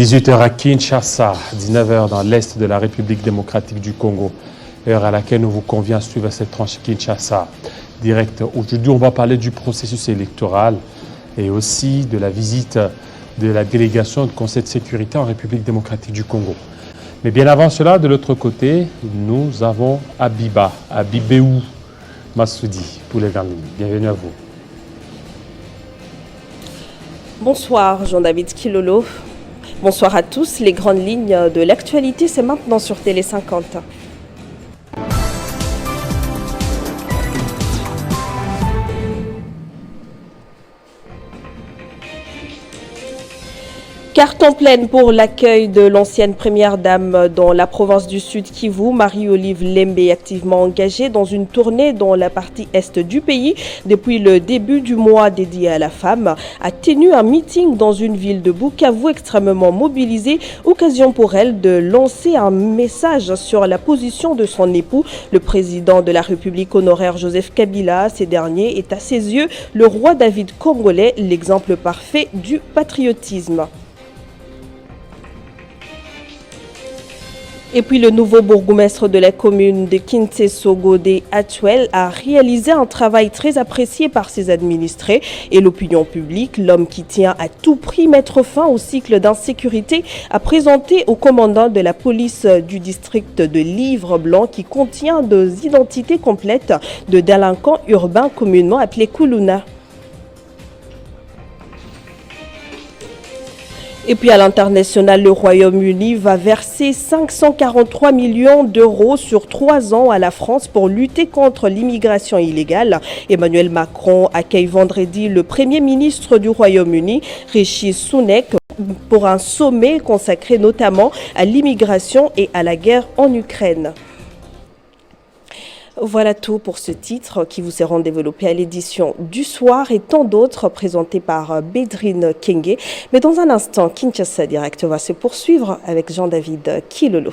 18h à Kinshasa, 19h dans l'est de la République démocratique du Congo, heure à laquelle nous vous convient de suivre cette tranche Kinshasa direct. Aujourd'hui, on va parler du processus électoral et aussi de la visite de la délégation du Conseil de sécurité en République démocratique du Congo. Mais bien avant cela, de l'autre côté, nous avons Abibéou Massoudi pour les grandes lignes. Bienvenue à vous. Bonsoir Jean-David Kilolo. Bonsoir à tous. Les grandes lignes de l'actualité, c'est maintenant sur Télé 50. Carton pleine pour l'accueil de l'ancienne première dame dans la province du Sud Kivu. Marie-Olive Lembe est activement engagée dans une tournée dans la partie est du pays. Depuis le début du mois dédié à la femme, a tenu un meeting dans une ville de Bukavu extrêmement mobilisée. Occasion pour elle de lancer un message sur la position de son époux, le président de la République honoraire Joseph Kabila. Ces derniers est à ses yeux le roi David congolais, l'exemple parfait du patriotisme. Et puis le nouveau bourgmestre de la commune de Kinshasa, Godé Atuel, a réalisé un travail très apprécié par ses administrés et l'opinion publique. L'homme qui tient à tout prix mettre fin au cycle d'insécurité a présenté au commandant de la police du district de Livre-Blanc qui contient des identités complètes de délinquants urbains communément appelés Kuluna. Et puis à l'international, le Royaume-Uni va verser 543 millions d'euros sur 3 ans à la France pour lutter contre l'immigration illégale. Emmanuel Macron accueille vendredi le Premier ministre du Royaume-Uni, Rishi Sunak, pour un sommet consacré notamment à l'immigration et à la guerre en Ukraine. Voilà tout pour ce titre qui vous sera développé à l'édition du soir et tant d'autres présentés par Bédrine Kenge. Mais dans un instant, Kinshasa Direct va se poursuivre avec Jean-David Kilolo.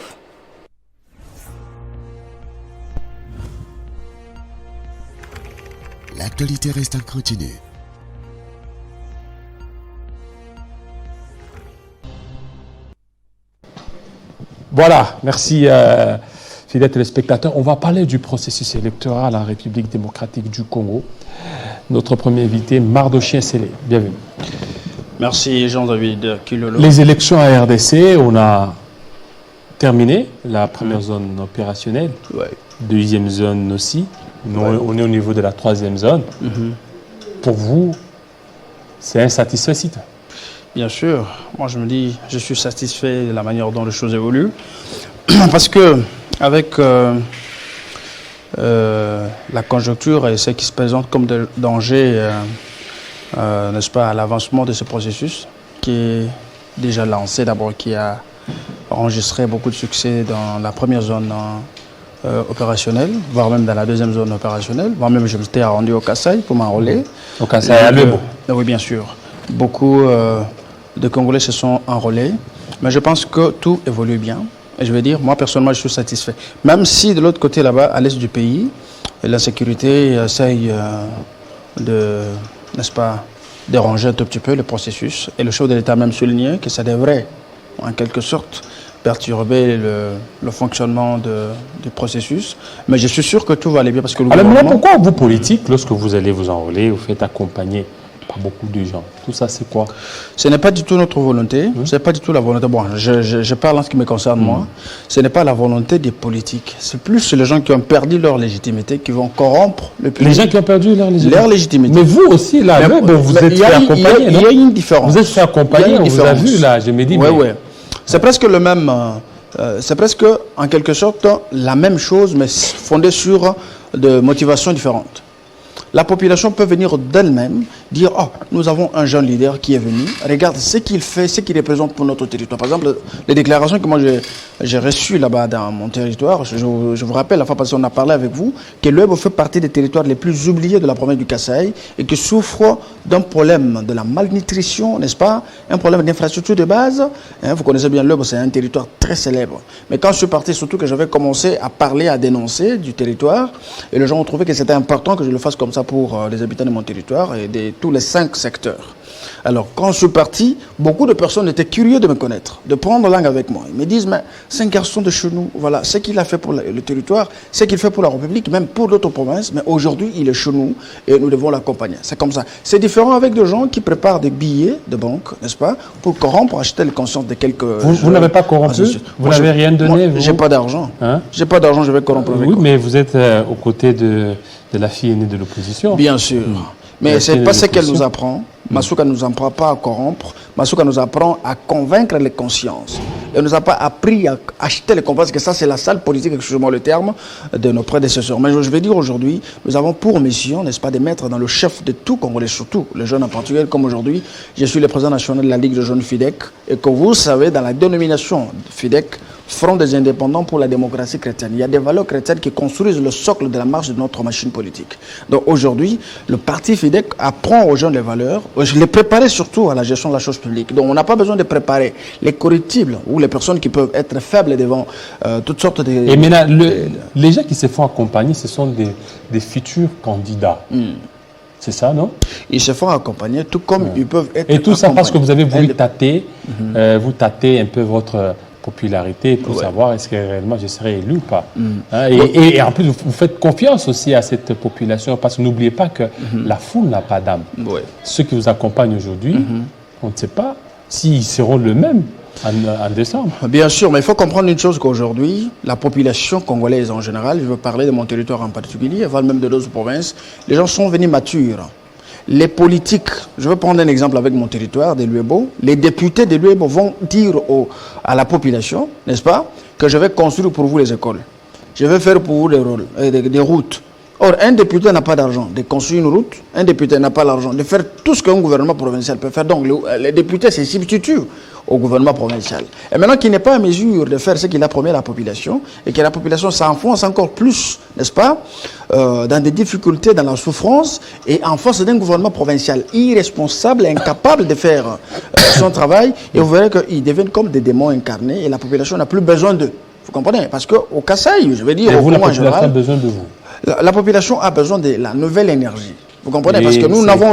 L'actualité reste en continu. Voilà, merci fidèles téléspectateurs. On va parler du processus électoral en République démocratique du Congo. Notre premier invité, Mardochien Sélé. Bienvenue. Merci Jean-David Kilolo. Les élections à RDC, on a terminé la première zone opérationnelle, deuxième zone aussi. On est au niveau de la troisième zone. Pour vous, c'est insatisfait? Bien sûr. Moi, je me dis, je suis satisfait de la manière dont les choses évoluent. Parce que, avec la conjoncture et ce qui se présente comme de danger, n'est-ce pas, à l'avancement de ce processus, qui est déjà lancé d'abord, qui a enregistré beaucoup de succès dans la première zone opérationnelle, voire même dans la deuxième zone opérationnelle, voire même je m'étais rendu au Kasaï pour m'enrôler. Au Kasaï, à Lebo. Oui, bien sûr. Beaucoup de Congolais se sont enrôlés, mais je pense que tout évolue bien. Et je veux dire, moi personnellement, je suis satisfait. Même si de l'autre côté, là-bas, à l'est du pays, l'insécurité essaye de, n'est-ce pas, déranger un tout petit peu le processus. Et le chef de l'État a même souligné que ça devrait, en quelque sorte, perturber le fonctionnement du processus. Mais je suis sûr que tout va aller bien parce que le gouvernement... Alors, pourquoi vous, politique, lorsque vous allez vous enrôler, vous faites accompagner par beaucoup de gens? Tout ça, c'est quoi? Ce n'est pas du tout notre volonté. Ce n'est pas du tout la volonté. Bon, je parle en ce qui me concerne, moi. Ce n'est pas la volonté des politiques. C'est plus les gens qui ont perdu leur légitimité qui vont corrompre le pays. Les gens qui ont perdu leur légitimité. Mais vous aussi, là, vous êtes fait accompagner. Il y a une différence. Vous êtes fait accompagner, on vous a vu, là. Je me dis, oui. C'est presque le même... c'est presque, en quelque sorte, la même chose, mais fondée sur des motivations différentes. La population peut venir d'elle-même dire « Oh, nous avons un jeune leader qui est venu, regarde ce qu'il fait, ce qu'il représente pour notre territoire. » Par exemple, les déclarations que moi j'ai reçues là-bas dans mon territoire, je vous rappelle, la fois passée on a parlé avec vous, que l'Uebo fait partie des territoires les plus oubliés de la province du Kasaï et qui souffre d'un problème de la malnutrition, n'est-ce pas? Un problème d'infrastructure de base. Vous connaissez bien l'Uebo, c'est un territoire très célèbre. Mais quand je suis parti, surtout que j'avais commencé à parler, à dénoncer du territoire, et les gens ont trouvé que c'était important que je le fasse comme ça pour les habitants de mon territoire et de tous les 5 secteurs. Alors, quand je suis parti, beaucoup de personnes étaient curieux de me connaître, de prendre langue avec moi. Ils me disent, mais c'est un garçon de chez nous. Voilà, ce qu'il a fait pour le territoire, ce qu'il fait pour la République, même pour d'autres provinces. Mais aujourd'hui, il est chez nous et nous devons l'accompagner. C'est comme ça. C'est différent avec des gens qui préparent des billets de banque, n'est-ce pas, pour corrompre, pour acheter les consciences de quelques... Vous n'avez pas corrompu? Vous n'avez rien donné? J'ai pas d'argent. Hein? J'ai pas d'argent, je vais corrompre avec Oui, quoi? mais vous êtes aux côtés de la fille aînée de l'opposition. Bien sûr. Mais ce n'est pas ce qu'elle nous apprend. Masuka ne nous apprend pas à corrompre. Masuka nous apprend à convaincre les consciences. Elle ne nous a pas appris à acheter les consciences, parce que ça, c'est la sale politique, excusez-moi le terme, de nos prédécesseurs. Mais je vais dire aujourd'hui, nous avons pour mission, n'est-ce pas, de mettre dans le chef de tout Congolais, surtout les jeunes en particulier, comme aujourd'hui, je suis le président national de la Ligue de jeunes FIDEC, et que vous savez, dans la dénomination FIDEC, Front des indépendants pour la démocratie chrétienne. Il y a des valeurs chrétiennes qui construisent le socle de la marche de notre machine politique. Donc aujourd'hui, le parti FIDEC apprend aux jeunes les valeurs, les préparer surtout à la gestion de la chose publique. Donc on n'a pas besoin de préparer les corruptibles ou les personnes qui peuvent être faibles devant toutes sortes de... Et maintenant, les gens qui se font accompagner, ce sont des futurs candidats. C'est ça, non? Ils se font accompagner, tout comme ils peuvent être... Et tout ça parce que vous avez voulu tâter, vous tâtez un peu votre popularité pour savoir est-ce que réellement je serai élu ou pas. Hein, et en plus, vous faites confiance aussi à cette population, parce que n'oubliez pas que la foule n'a pas d'âme. Ceux qui vous accompagnent aujourd'hui, on ne sait pas s'ils seront le même en décembre. Bien sûr, mais il faut comprendre une chose, qu'aujourd'hui, la population congolaise en général, je veux parler de mon territoire en particulier, voire même de d'autres provinces, les gens sont venus matures. Les politiques, je vais prendre un exemple avec mon territoire de Luebo, les députés de Luebo vont dire à la population, n'est-ce pas, que je vais construire pour vous les écoles. Je vais faire pour vous des routes. Or, un député n'a pas d'argent de construire une route, un député n'a pas l'argent de faire tout ce qu'un gouvernement provincial peut faire. Donc, les députés se substituent au gouvernement provincial. Et maintenant qu'il n'est pas en mesure de faire ce qu'il a promis à la population, et que la population s'enfonce encore plus, n'est-ce pas, dans des difficultés, dans la souffrance, et en face d'un gouvernement provincial irresponsable, incapable de faire son travail, et vous verrez qu'ils deviennent comme des démons incarnés, et la population n'a plus besoin d'eux. Vous comprenez? Parce qu'au Kasaï, je veux dire, et vous, la population a besoin de vous. La population a besoin de la nouvelle énergie. Vous comprenez? Parce que nous n'avons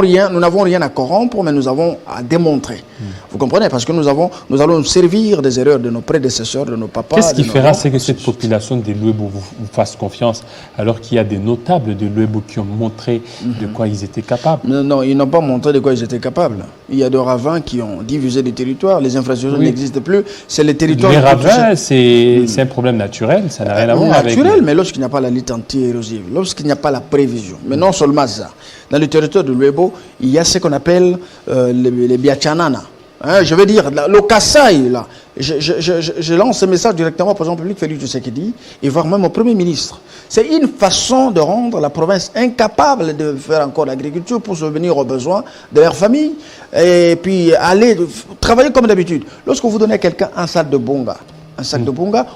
rien à corrompre, mais nous avons à démontrer. Vous comprenez? Parce que nous allons nous servir des erreurs de nos prédécesseurs, de nos papas. Qu'est-ce qui fera que cette population de Luebo vous fasse confiance, alors qu'il y a des notables de Luebo qui ont montré de quoi ils étaient capables? Non, ils n'ont pas montré de quoi ils étaient capables. Il y a des ravins qui ont divisé des territoires, les infrastructures n'existent plus, c'est les territoires... Les ravins, c'est un problème naturel, ça n'a rien à voir avec... Naturel, mais lorsqu'il n'y a pas la lutte anti-érosive, lorsqu'il n'y a pas la prévision, mais non seulement ça. Dans le territoire de Luebo, il y a ce qu'on appelle les Biachanana. Hein, je veux dire, le Kasaï, là, je lance ce message directement au président public Félix Tshisekedi et voire même au Premier ministre. C'est une façon de rendre la province incapable de faire encore l'agriculture pour subvenir aux besoins de leur famille et puis aller travailler comme d'habitude. Lorsque vous donnez à quelqu'un un sac de bonga,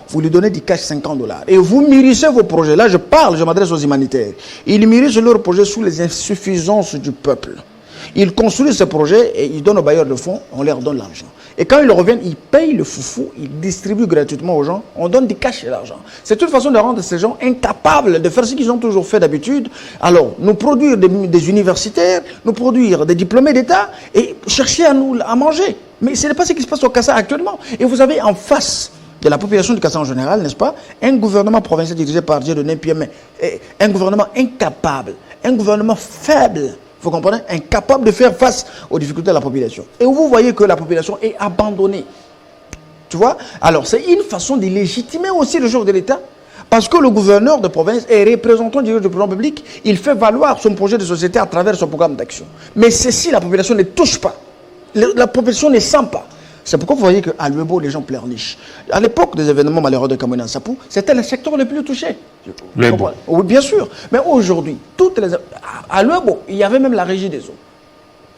vous lui donnez du cash $50. Et vous mûrissez vos projets. Là, je m'adresse aux humanitaires. Ils mûrissent leurs projets sous les insuffisances du peuple. Ils construisent ces projets et ils donnent aux bailleurs de fonds, on leur donne l'argent. Et quand ils reviennent, ils payent le foufou, ils distribuent gratuitement aux gens, on donne du cash et l'argent. C'est une façon de rendre ces gens incapables de faire ce qu'ils ont toujours fait d'habitude. Alors, nous produire des universitaires, nous produire des diplômés d'État et chercher à manger. Mais ce n'est pas ce qui se passe au Kasaï actuellement. Et vous avez en face de la population du Kasaï en général, n'est-ce pas, un gouvernement provincial dirigé par Dieudonné Piémé, un gouvernement incapable, un gouvernement faible, vous comprenez, incapable de faire face aux difficultés de la population. Et vous voyez que la population est abandonnée. Tu vois? Alors, c'est une façon de légitimer aussi le jour de l'État. Parce que le gouverneur de province est représentant du président public, il fait valoir son projet de société à travers son programme d'action. Mais ceci, la population ne touche pas. La population ne sent pas. C'est pourquoi vous voyez qu'à Luebo, les gens pleurnichent. À l'époque des événements malheureux de Kamouina Sapou, c'était le secteur le plus touché. Oui, bien sûr. Mais aujourd'hui, à Luebo, il y avait même la régie des eaux.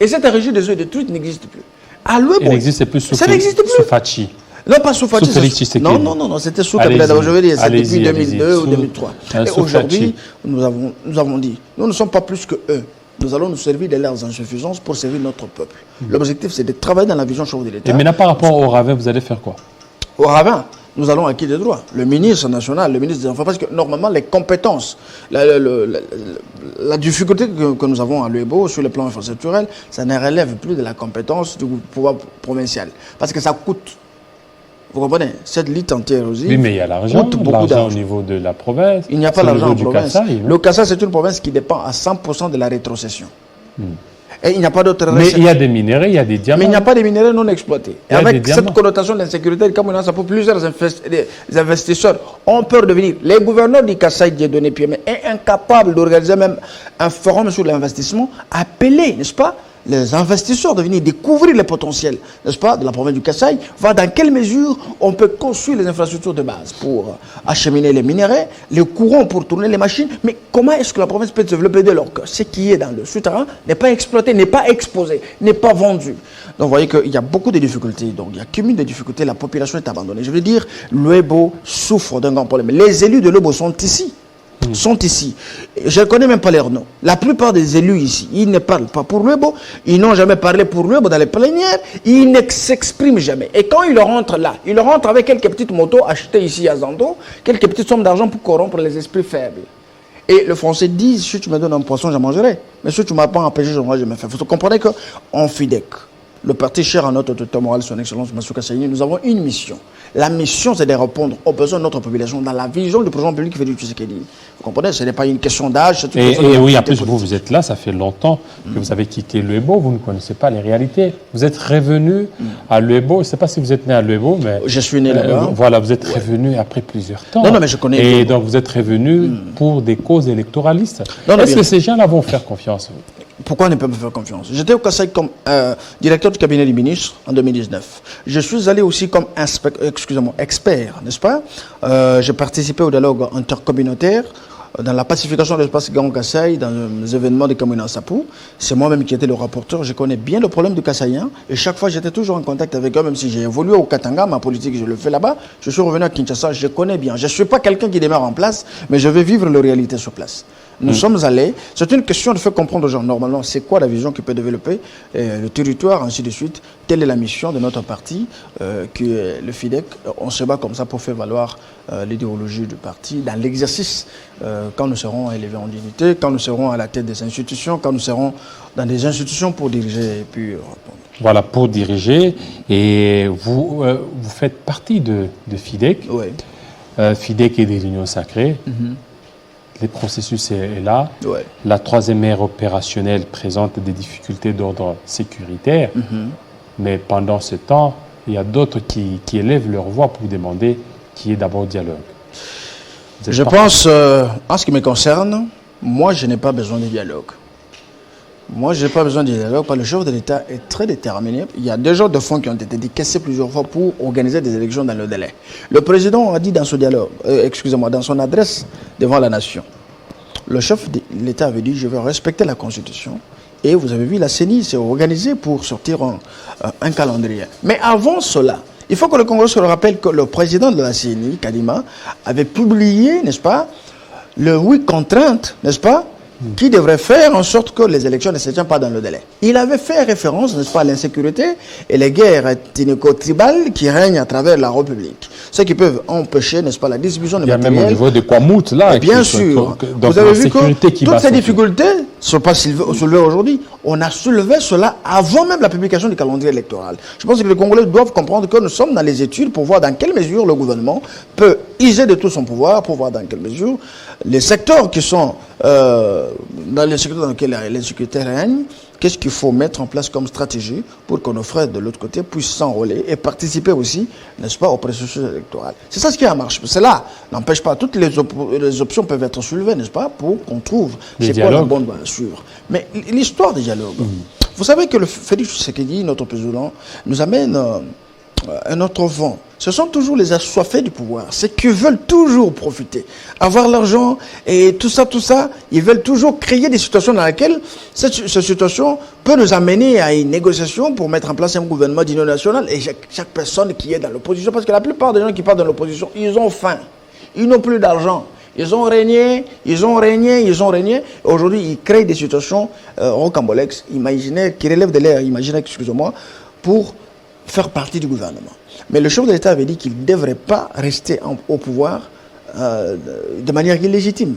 Et cette régie des eaux est détruite, n'existe plus. À Luebo, il n'existe plus sous Fachi. Non, pas sous Fachi. Non, c'était sous Kabila. Je veux dire, c'était depuis 2002 ou 2003. Et aujourd'hui, nous avons dit, nous ne sommes pas plus que eux. Nous allons nous servir de leurs insuffisances pour servir notre peuple. L'objectif, c'est de travailler dans la vision chauve de l'État. Et maintenant, par rapport au ravin, vous allez faire quoi? Au ravin, nous allons acquis des droits. Le ministre national, le ministre des Enfants, parce que normalement, les compétences, la difficulté que nous avons à l'UEBO sur le plan infrastructurel, ça ne relève plus de la compétence du pouvoir provincial. Parce que ça coûte. Vous comprenez? Cette lutte anti-érosive. Oui, mais il y a l'argent au niveau de la province. Il n'y a pas l'argent en province. Le Kassai, c'est une province qui dépend à 100% de la rétrocession. Et il n'y a pas d'autre recette. Mais il y a des minéraux, il y a des diamants. Mais il n'y a pas de minéraux non exploités. Et avec cette connotation d'insécurité, comme on a ça pour plusieurs investisseurs ont peur de venir. Les gouverneurs du Kassai, Dieudonné Piémé, est incapable d'organiser même un forum sur l'investissement, appeler, n'est-ce pas, les investisseurs de venir découvrir les potentiels, n'est-ce pas, de la province du Kassai, voir dans quelle mesure on peut construire les infrastructures de base pour acheminer les minéraux, les courants pour tourner les machines, mais comment est-ce que la province peut se développer de alors que ce qui est dans le souterrain n'est pas exploité, n'est pas exposé, n'est pas vendu. Donc vous voyez qu'il y a beaucoup de difficultés, donc il y a cumul de difficultés, la population est abandonnée. Je veux dire, l'UEBO souffre d'un grand problème. Les élus de l'UEBO sont ici. Je ne connais même pas leur nom. La plupart des élus ici, ils ne parlent pas pour l'UEBO, ils n'ont jamais parlé pour l'UEBO dans les plénières, ils ne s'expriment jamais. Et quand ils rentrent là, ils rentrent avec quelques petites motos achetées ici à Zando, quelques petites sommes d'argent pour corrompre les esprits faibles. Et le français dit, si tu me donnes un poisson, je mangerai. Mais si tu ne m'as pas empêché, je mangerai, je me fais. Vous comprenez qu'en FIDEC, le parti cher à notre autorité morale, son excellence, M. Kassaïni, nous avons une mission. La mission, c'est de répondre aux besoins de notre population dans la vision du président public Félix Tshisekedi. Vous comprenez? Ce n'est pas une question d'âge. Et oui, en plus, vous êtes là, ça fait longtemps que vous avez quitté l'UEBO, vous ne connaissez pas les réalités. Vous êtes revenu à l'UEBO, je ne sais pas si vous êtes né à l'UEBO, mais... Je suis né là-bas. Voilà, vous êtes revenu après plusieurs temps. Non, mais je connais. Et donc, vous êtes revenu pour des causes électoralistes. Est-ce que ces gens-là vont faire confiance? Pourquoi ne pas me faire confiance? J'étais au Kassai comme directeur du cabinet du ministre en 2019. Je suis allé aussi comme expert, n'est-ce pas? J'ai participé au dialogue intercommunautaire dans la pacification de l'espace Grand Kassai, dans les événements de Kamina Sapou. C'est moi-même qui étais le rapporteur. Je connais bien le problème du Kassaïen et chaque fois j'étais toujours en contact avec eux, même si j'ai évolué au Katanga, ma politique je le fais là-bas. Je suis revenu à Kinshasa, je connais bien. Je ne suis pas quelqu'un qui démarre en place, mais je vais vivre la réalité sur place. Nous sommes allés, c'est une question de faire comprendre aux gens, normalement, c'est quoi la vision qui peut développer le territoire, ainsi de suite. Telle est la mission de notre parti, qui est le FIDEC. On se bat comme ça pour faire valoir l'idéologie du parti dans l'exercice, quand nous serons élevés en dignité, quand nous serons à la tête des institutions, quand nous serons dans des institutions pour diriger et puis voilà, pour diriger. Et vous faites partie de FIDEC. Oui. FIDEC est des unions sacrées. Le processus est là. Ouais. La troisième ère opérationnelle présente des difficultés d'ordre sécuritaire. Mais pendant ce temps, il y a d'autres qui élèvent leur voix pour demander qu'il y ait d'abord dialogue. Je pense, en ce qui me concerne, moi, je n'ai pas besoin de dialogue. Moi, je n'ai pas besoin de dialogue parce que le chef de l'État est très déterminé. Il y a déjà des fonds qui ont été décaissés plusieurs fois pour organiser des élections dans le délai. Le président a dit dans ce dialogue, dans son adresse devant la nation, le chef de l'État avait dit « Je vais respecter la Constitution ». Et vous avez vu, la CENI s'est organisée pour sortir un calendrier. Mais avant cela, il faut que le Congrès se rappelle que le président de la CENI, Kadima, avait publié, n'est-ce pas, le 8 contraintes, n'est-ce pas, qui devrait faire en sorte que les élections ne se tiennent pas dans le délai. Il avait fait référence, n'est-ce pas, à l'insécurité et les guerres ethnico-tribales qui règnent à travers la République. Ce qui peuvent empêcher, n'est-ce pas, la distribution de matériel. Il y a même au niveau de Kwamout, là. Bien sûr. Vous avez vu que toutes ces difficultés ne sont pas soulevées aujourd'hui. On a soulevé cela avant même la publication du calendrier électoral. Je pense que les Congolais doivent comprendre que nous sommes dans les études pour voir dans quelle mesure le gouvernement peut user de tout son pouvoir, pour voir dans quelle mesure les secteurs qui sont dans les secteurs dans lesquels l'insécurité règne, qu'est-ce qu'il faut mettre en place comme stratégie pour que nos frères de l'autre côté puissent s'enrôler et participer aussi, n'est-ce pas, au processus électoral. C'est ça ce qui a marché. Cela n'empêche pas, toutes les options peuvent être soulevées, n'est-ce pas, pour qu'on trouve c'est quoi la bonne voie à suivre. Mais l'histoire des dialogues, vous savez que le Félix Tshisekedi, notre président, nous amène un autre vent. Ce sont toujours les assoiffés du pouvoir, ceux qui veulent toujours profiter, avoir l'argent et tout ça, ils veulent toujours créer des situations dans lesquelles cette situation peut nous amener à une négociation pour mettre en place un gouvernement d'union nationale et chaque personne qui est dans l'opposition, parce que la plupart des gens qui partent dans l'opposition, ils ont faim, ils n'ont plus d'argent. Ils ont régné. Aujourd'hui, ils créent des situations rocambolesques, imaginaires, qui relèvent de l'air imaginaire, excusez-moi, pour faire partie du gouvernement. Mais le chef de l'État avait dit qu'il ne devrait pas rester au pouvoir de manière illégitime.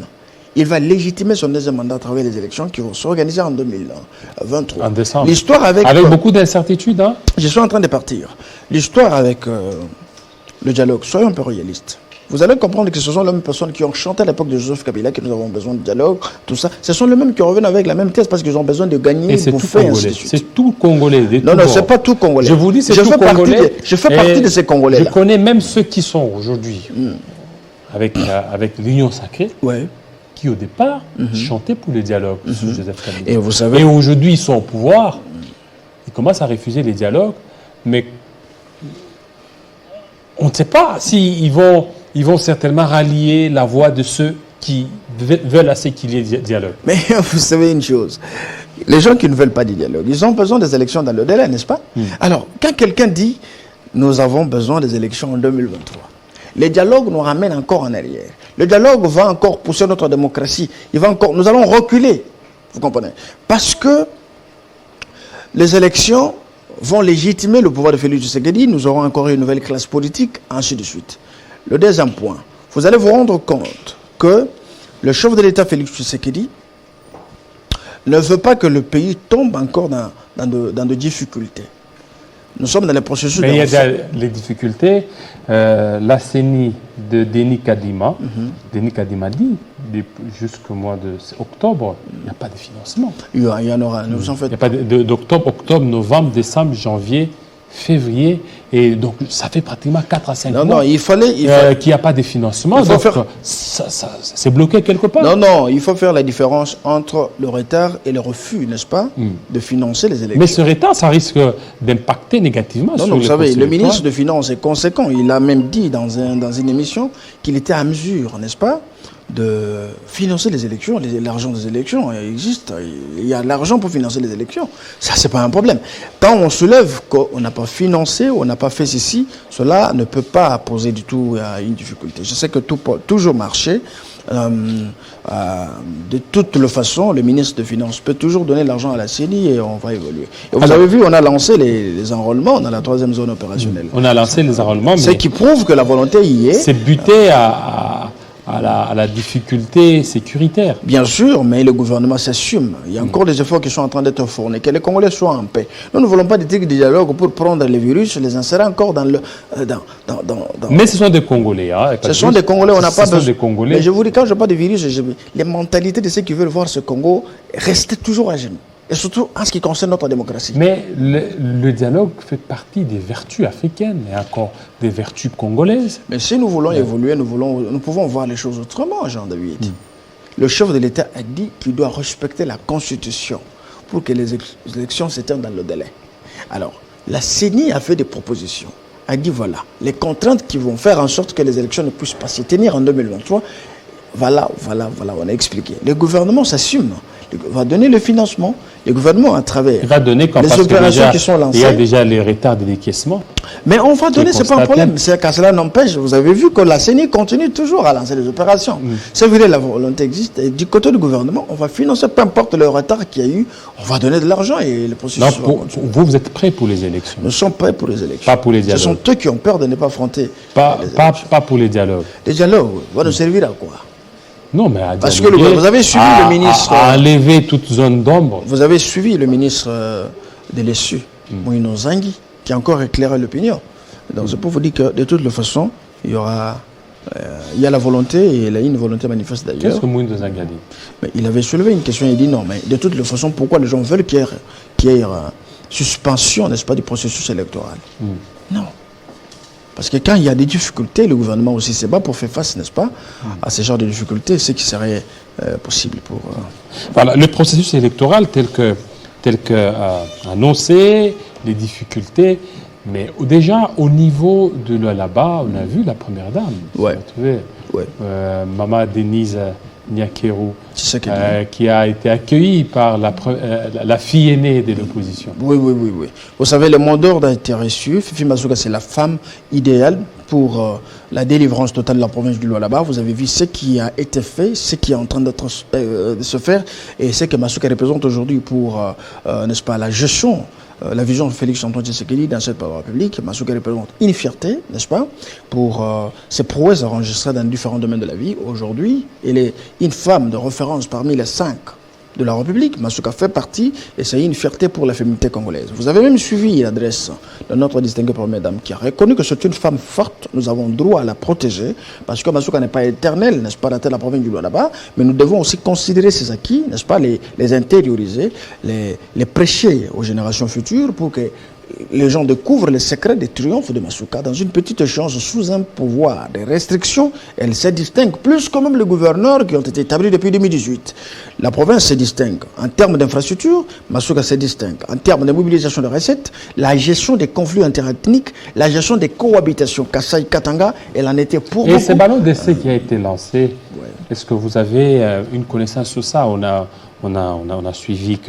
Il va légitimer son deuxième mandat à travers les élections qui vont s'organiser en 2023. En décembre. L'histoire avec beaucoup d'incertitudes. Hein? Je suis en train de partir. L'histoire avec le dialogue, soyons un peu réalistes. Vous allez comprendre que ce sont les mêmes personnes qui ont chanté à l'époque de Joseph Kabila que nous avons besoin de dialogue, tout ça. Ce sont les mêmes qui reviennent avec la même thèse parce qu'ils ont besoin de gagner, et c'est bouffer, tout ainsi de congolais. suite. C'est tout congolais. Non, non, c'est pas tout congolais. Je vous dis, c'est tout congolais. Je fais partie de ces congolais-là. Je connais même ceux qui sont aujourd'hui avec l'Union sacrée. Ouais. Qui au départ chantaient pour le dialogue sous Joseph Kabila. Et vous savez. Et aujourd'hui, ils sont au pouvoir. Ils commencent à refuser les dialogues, mais on ne sait pas s'ils vont certainement rallier la voix de ceux qui veulent assez qu'il y ait dialogue. Mais vous savez une chose, les gens qui ne veulent pas du dialogue, ils ont besoin des élections dans le délai, n'est-ce pas? Alors, quand quelqu'un dit nous avons besoin des élections en 2023, les dialogues nous ramènent encore en arrière. Le dialogue va encore pousser notre démocratie. Nous allons reculer. Vous comprenez? Parce que les élections vont légitimer le pouvoir de Félix Tshisekedi. Nous aurons encore une nouvelle classe politique, ainsi de suite. Le deuxième point, vous allez vous rendre compte que le chef de l'État, Félix Tshisekedi, ne veut pas que le pays tombe encore dans de difficultés. Nous sommes dans les processus. Mais il y a déjà les difficultés. La CENI de Denis Kadima, Denis Kadima dit jusqu'au mois d'octobre, il n'y a pas de financement. Il y en aura. Nous en fait. Il n'y a pas d'octobre, novembre, décembre, janvier, février. Et donc, ça fait pratiquement 4 à 5 mois. Non, il fallait qu'il n'y a pas de financement. Donc, c'est bloqué quelque part. Non, il faut faire la différence entre le retard et le refus, n'est-ce pas, de financer les élections. Mais ce retard, ça risque d'impacter négativement sur les vous savez, le électorales. ministre des Finances est conséquent. Il a même dit dans une émission qu'il était à mesure, n'est-ce pas, de financer les élections. L'argent des élections existe. Il y a l'argent pour financer les élections. Ça, c'est pas un problème. Quand on soulève qu'on n'a pas financé, on n'a pas fait ceci, cela ne peut pas poser du tout une difficulté. Je sais que tout peut toujours marcher. De toutes les façons, le ministre des Finances peut toujours donner l'argent à la CENI et on va évoluer. Et vous avez vu, on a lancé les enrôlements dans la 3e zone opérationnelle. On a lancé les enrôlements, mais ce qui prouve que la volonté y est. C'est buté à la difficulté sécuritaire. Bien sûr, mais le gouvernement s'assume. Il y a encore des efforts qui sont en train d'être fournis. Que les Congolais soient en paix. Nous ne voulons pas des trucs de dialogue pour prendre les virus et les insérer encore dans le... Mais ce sont des Congolais. Hein, ce sont des Congolais, on n'a pas besoin. Des Congolais. Mais je vous dis, quand je parle de virus, les mentalités de ceux qui veulent voir ce Congo rester toujours à genoux. Et surtout en ce qui concerne notre démocratie. Mais le dialogue fait partie des vertus africaines et encore des vertus congolaises. Mais si nous voulons évoluer, nous pouvons voir les choses autrement, Jean-David. Le chef de l'État a dit qu'il doit respecter la Constitution pour que les élections s'éteignent dans le délai. Alors, la CENI a fait des propositions. A dit voilà, les contraintes qui vont faire en sorte que les élections ne puissent pas se tenir en 2023, voilà, on a expliqué. Le gouvernement s'assume. Il va donner le financement. Le gouvernement, à travers les opérations qui sont lancées. Il y a déjà les retards de décaissement. Mais on va donner, c'est pas un problème. C'est qu'à cela n'empêche, vous avez vu que la CENI continue toujours à lancer des opérations. C'est vrai, la volonté existe. Et du côté du gouvernement, on va financer, peu importe le retard qu'il y a eu, on va donner de l'argent et le processus. Vous êtes prêts pour les élections? Nous sommes prêts pour les élections. Pas pour les dialogues. Ce sont eux qui ont peur de ne pas affronter. Pas pour les dialogues. Les dialogues vont nous servir à quoi? Non, mais parce que vous avez suivi le ministre. À enlever toute zone d'ombre. Vous avez suivi le ministre de l'ESU, Moïno Zangui, qui a encore éclairé l'opinion. Donc c'est pour vous dire que de toute façon, il y a la volonté et il a une volonté manifeste d'ailleurs. Qu'est-ce que Moïno Zangui a dit? Mais il avait soulevé une question, il dit non, mais de toute façon, pourquoi les gens veulent qu'il y ait suspension, n'est-ce pas, du processus électoral? Non. Parce que quand il y a des difficultés, le gouvernement aussi se bat pour faire face, n'est-ce pas, à ce genre de difficultés, ce qui serait possible pour... Voilà, le processus électoral tel que annoncé, les difficultés, mais déjà au niveau de là-bas, on a vu la première dame. Ouais. Maman Denise Nyakeru, qui a été accueillie par la fille aînée de l'opposition. Oui. Vous savez, le mot d'ordre a été reçu. Fifi Masuka, c'est la femme idéale pour la délivrance totale de la province du Lualaba. Vous avez vu ce qui a été fait, ce qui est en train de se faire et ce que Masuka représente aujourd'hui pour, n'est-ce pas, la gestion la vision de Félix Antoine Tshisekedi dans cette République. Masuka représente une fierté, n'est-ce pas, pour ses prouesses enregistrées dans différents domaines de la vie. Aujourd'hui, elle est une femme de référence parmi les 5 de la République. Masuka fait partie et c'est une fierté pour la féminité congolaise. Vous avez même suivi l'adresse de notre distinguée première dame qui a reconnu que c'est une femme forte. Nous avons droit à la protéger parce que Masuka n'est pas éternelle, n'est-ce pas, dans la province du Lualaba, mais nous devons aussi considérer ses acquis, n'est-ce pas, les intérioriser, les prêcher aux générations futures pour que les gens découvrent les secrets des triomphes de Masuka. Dans une petite échange sous un pouvoir de restriction, elle se distingue plus que même les gouverneurs qui ont été établis depuis 2018. La province se distingue. En termes d'infrastructure, Masuka se distingue. En termes de mobilisation de recettes, la gestion des conflits interethniques, la gestion des cohabitations, Kassai, Katanga, elle en était pour beaucoup. Et ce ballon d'essai qui a été lancé, est-ce que vous avez une connaissance sur ça? On a suivi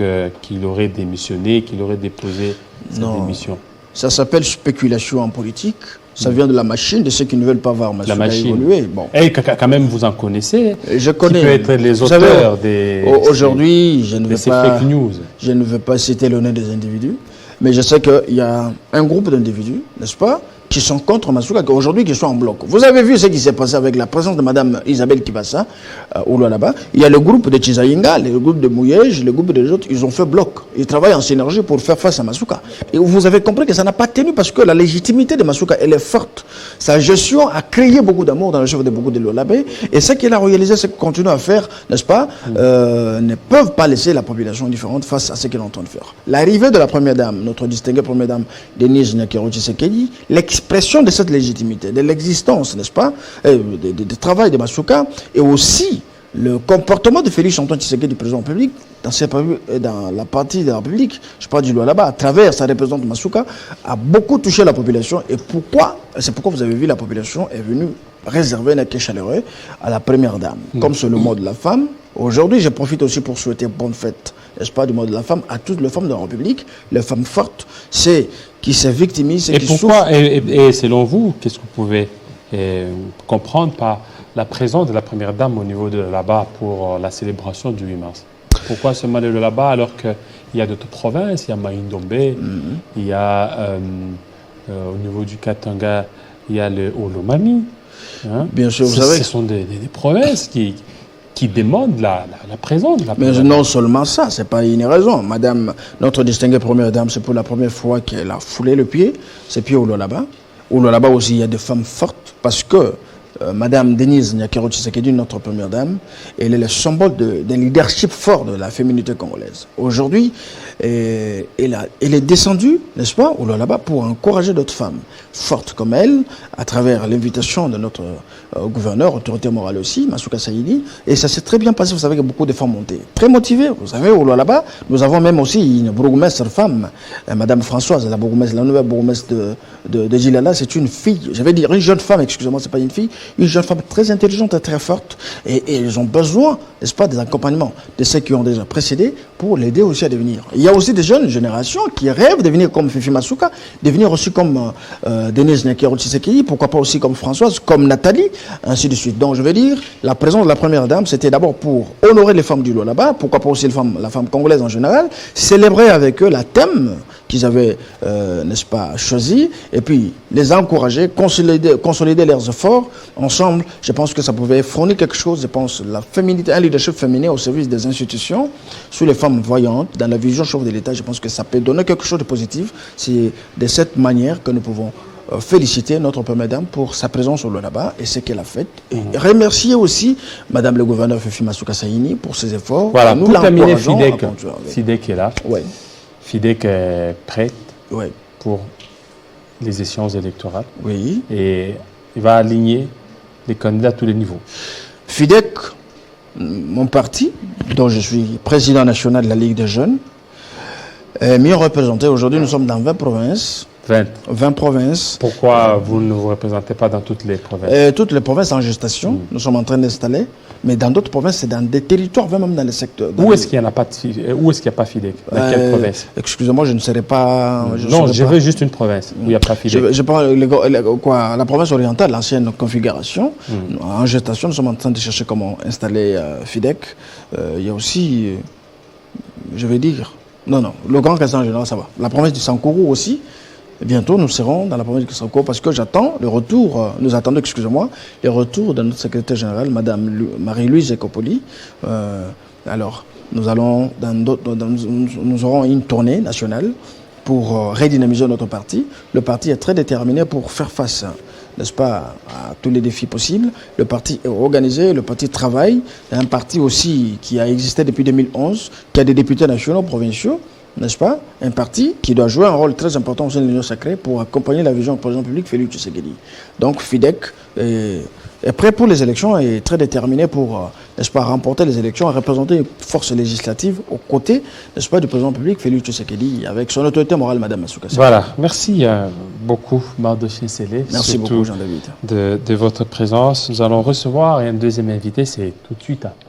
qu'il aurait démissionné, qu'il aurait déposé cette démission. Ça s'appelle spéculation en politique. Ça vient de la machine, de ceux qui ne veulent pas voir Masuka évoluer. Bon. Et quand même, vous en connaissez. Je connais. Qui peut être les auteurs des aujourd'hui, je ne fake news. Je ne veux pas citer le nom des individus, mais je sais qu'il y a un groupe d'individus, n'est-ce pas, qui sont contre Masuka, aujourd'hui qui sont en bloc. Vous avez vu ce qui s'est passé avec la présence de Mme Isabelle Kibassa, là-bas. Il y a le groupe de Chizaïnga, le groupe de Mouyej, le groupe des autres, ils ont fait bloc. Ils travaillent en synergie pour faire face à Masuka. Et vous avez compris que ça n'a pas tenu parce que la légitimité de Masuka, elle est forte. Sa gestion a créé beaucoup d'amour dans le chef de beaucoup de l'Olabé. Et ce qu'il a réalisé, ce qu'il continue à faire, n'est-ce pas, ne peuvent pas laisser la population indifférente face à ce qu'il est en train de faire. L'arrivée de la première dame, notre distinguée première dame, Denise Nyakero Tshisekedi, l'expression de cette légitimité, de l'existence, n'est-ce pas, du travail de Masuka, et aussi le comportement de Félix Antoine Tshisekedi du président public dans la partie de la République, je parle du là-bas, à travers sa représentante Masuka, a beaucoup touché la population. Et c'est pourquoi vous avez vu la population est venue réserver un accueil chaleureux à la première dame. Comme c'est le mot de la femme, aujourd'hui je profite aussi pour souhaiter bonne fête, n'est-ce pas, du mot de la femme, à toutes les femmes de la République, les femmes fortes, qui se victimisent et qui souffrent. Et selon vous, qu'est-ce que vous pouvez comprendre par la présence de la première dame au niveau de là-bas pour la célébration du 8 mars? Pourquoi seulement de là-bas alors qu'il y a d'autres provinces, il y a Maïndombe, il y a au niveau du Katanga, il y a le Olomami. Hein? Bien sûr, vous savez. Ce sont des provinces qui demandent la présence de la première dame. Mais non seulement ça, ce n'est pas une raison. Madame, notre distinguée première dame, c'est pour la première fois qu'elle a foulé le pied, ses pieds au là-bas. Au là-bas aussi, il y a des femmes fortes parce que Madame Denise Nyakero Tshisekedi, notre première dame, elle est le symbole d'un leadership fort de la féminité congolaise. Aujourd'hui, elle est descendue, n'est-ce pas, là-bas, pour encourager d'autres femmes fortes comme elle, à travers l'invitation de notre gouverneur, autorité morale aussi, Masuka Saïdi, et ça s'est très bien passé. Vous savez que beaucoup de femmes ont été très motivées. Vous savez, là-bas, nous avons même aussi une bourgmestre femme, Madame Françoise, la nouvelle bourgmestre de Djilala. C'est une fille, je vais dire une jeune femme, excusez-moi, c'est pas une fille, une jeune femme très intelligente et très forte, et ils ont besoin, n'est-ce pas, des accompagnements de ceux qui ont déjà précédé pour l'aider aussi à devenir. Il y a aussi des jeunes générations qui rêvent de devenir comme Fifi Masuka, devenir aussi comme Denise Nyakero Tshisekedi, pourquoi pas aussi comme Françoise, comme Nathalie, ainsi de suite. Donc je veux dire, la présence de la première dame, c'était d'abord pour honorer les femmes du là-bas, pourquoi pas aussi la femme congolaise en général, célébrer avec eux la thème qu'ils avaient, n'est-ce pas, choisi, et puis les encourager, consolider leurs efforts. Ensemble, je pense que ça pouvait fournir quelque chose, je pense, la féminité, un leadership féminin au service des institutions, sur les femmes voyantes, dans la vision chef de l'État, je pense que ça peut donner quelque chose de positif. C'est de cette manière que nous pouvons féliciter notre première dame pour sa présence au là-bas et ce qu'elle a fait. Et remercier aussi Madame le gouverneur Fifi Masuka Saïni pour ses efforts. Voilà, nous pour terminer, Fidek est là. Ouais. Fidek est prête pour les échéances électorales. Oui. Et il va aligner les candidats à tous les niveaux. Fidek, mon parti, dont je suis président national de la Ligue des jeunes, est mieux représenté. Aujourd'hui, nous sommes dans 20 provinces. 20 provinces. Pourquoi vous ne vous représentez pas dans toutes les provinces? Toutes les provinces en gestation, nous sommes en train d'installer. Mais dans d'autres provinces, c'est dans des territoires, même dans les secteurs. Où est-ce qu'il n'y a pas Fidek? Dans quelle province? Excusez-moi, je ne serai pas... Je veux juste une province où il n'y a pas Fidek. Je parle la province orientale, l'ancienne configuration. En gestation, nous sommes en train de chercher comment installer Fidek. Il y a aussi, je vais dire, Non, non. Le Grand Castan en général, ça va. La province du Sankourou aussi. Bientôt, nous serons dans la province du Sankourou parce que j'attends le retour, nous attendons, excusez-moi, le retour de notre secrétaire générale, Madame Marie-Louise Ekopoli. Alors, nous aurons une tournée nationale pour redynamiser notre parti. Le parti est très déterminé pour faire face, n'est-ce pas, à tous les défis possibles. Le parti est organisé, le parti travaille. C'est un parti aussi qui a existé depuis 2011, qui a des députés nationaux, provinciaux, n'est-ce pas? Un parti qui doit jouer un rôle très important au sein de l'Union sacrée pour accompagner la vision du président public Félix Tshisekedi. Donc FIDEC est prêt pour les élections et est très déterminé pour, n'est-ce pas, remporter les élections et représenter une force législative aux côtés, n'est-ce pas, du président public Félix Tshisekedi avec son autorité morale, Madame Masuka. Voilà, merci beaucoup, Mardoché Sélé. Merci beaucoup, Jean-David. De votre présence. Nous allons recevoir un deuxième invité, c'est tout de suite après.